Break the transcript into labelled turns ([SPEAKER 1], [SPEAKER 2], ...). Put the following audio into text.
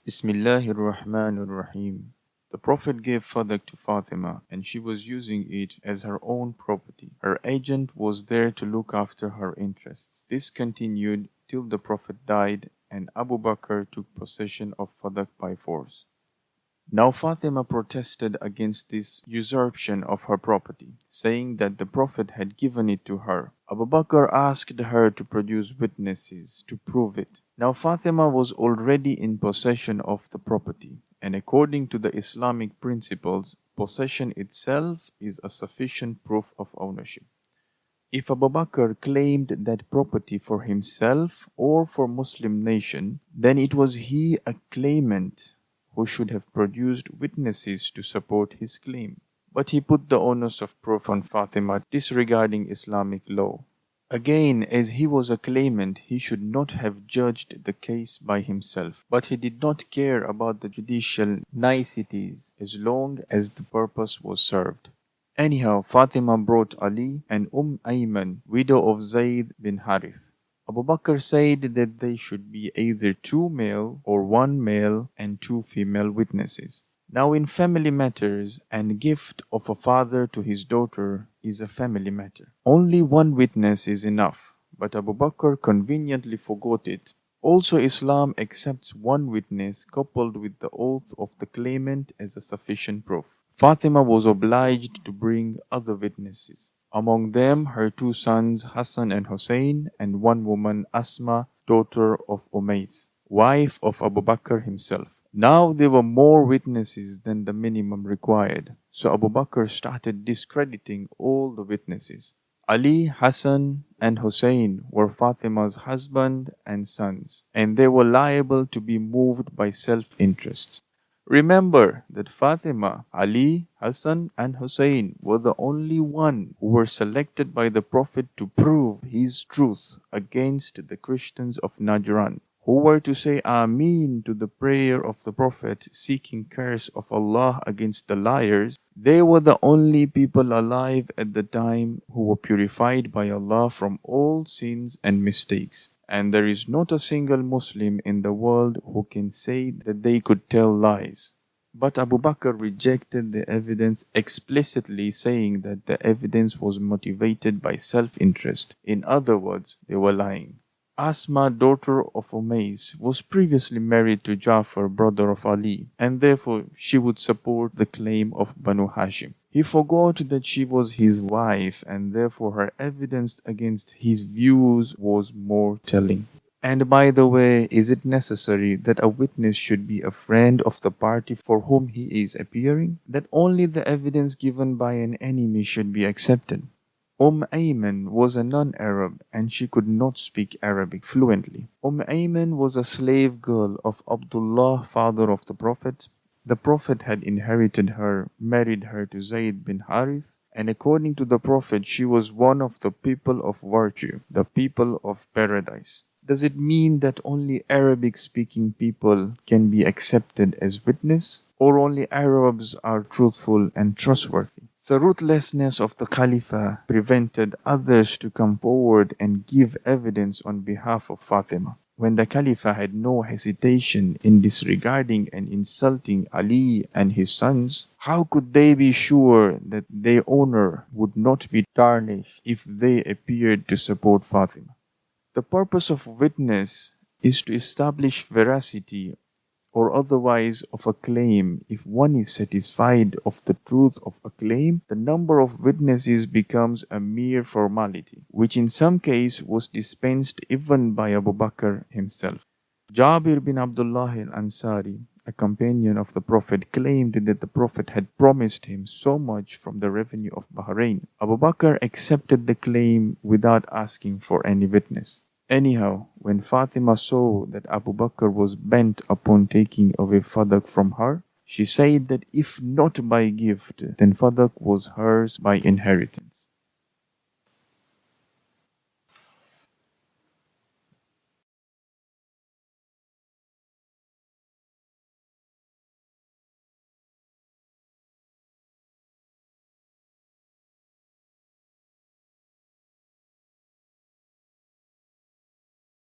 [SPEAKER 1] Bismillahir Rahmanir Rahim. The Prophet gave Fadak to Fatima, and she was using it as her own property. Her agent was there to look after her interests. This continued till the Prophet died, and Abu Bakr took possession of Fadak by force. Now Fatima protested against this usurpation of her property, saying that the Prophet had given it to her. Abu Bakr asked her to produce witnesses to prove it. Now Fatima was already in possession of the property, and according to the Islamic principles, possession itself is a sufficient proof of ownership. If Abu Bakr claimed that property for himself or for Muslim nation, then it was he a claimant who should have produced witnesses to support his claim. But he put the onus of proof on Fatima, disregarding Islamic law. Again, as he was a claimant, he should not have judged the case by himself, but he did not care about the judicial niceties as long as the purpose was served. Anyhow, Fatima brought Ali and Ayman, widow of Zayd bin Harith. Abu Bakr said that they should be either 2 male or 1 male and 2 female witnesses. Now in family matters, an gift of a father to his daughter is a family matter. Only 1 witness is enough, but Abu Bakr conveniently forgot it. Also Islam accepts 1 witness coupled with the oath of the claimant as a sufficient proof. Fatima was obliged to bring other witnesses. Among them her 2 sons Hassan and Hussein, and 1 woman Asma, daughter of Umays, wife of Abu Bakr himself. Now there were more witnesses than the minimum required, so Abu Bakr started discrediting all the witnesses. Ali, Hassan and Hussein were Fatima's husband and sons, and they were liable to be moved by self-interest. Remember that Fatima, Ali, Hassan and Hussein were the only one who were selected by the Prophet to prove his truth against the Christians of Najran, who were to say Ameen to the prayer of the Prophet seeking curse of Allah against the liars. They were the only people alive at the time who were purified by Allah from all sins and mistakes. And there is not a single Muslim in the world who can say that they could tell lies. But Abu Bakr rejected the evidence explicitly, saying that the evidence was motivated by self-interest. In other words, they were lying. Asma, daughter of Umays, was previously married to Ja'far, brother of Ali, and therefore she would support the claim of Banu Hashim. He forgot that she was his wife, and therefore her evidence against his views was more telling. And by the way, is it necessary that a witness should be a friend of the party for whom he is appearing? That only the evidence given by an enemy should be accepted? Ayman was a non-Arab and she could not speak Arabic fluently. Ayman was a slave girl of Abdullah, father of the Prophet. The Prophet had inherited her, married her to Zayd bin Harith, and according to the Prophet, she was one of the people of virtue, the people of paradise. Does it mean that only Arabic-speaking people can be accepted as witness, or only Arabs are truthful and trustworthy? The ruthlessness of the Khalifa prevented others to come forward and give evidence on behalf of Fatima. When the Khalifa had no hesitation in disregarding and insulting Ali and his sons, how could they be sure that their honor would not be tarnished if they appeared to support Fatima? The purpose of witness is to establish veracity or otherwise of a claim. If one is satisfied of the truth of a claim, the number of witnesses becomes a mere formality, which in some case was dispensed even by Abu Bakr himself. Jabir bin Abdullah al-Ansari, a companion of the Prophet, claimed that the Prophet had promised him so much from the revenue of Bahrain. Abu Bakr accepted the claim without asking for any witness. Anyhow, when Fatima saw that Abu Bakr was bent upon taking away Fadak from her, she said that if not by gift, then Fadak was hers by inheritance.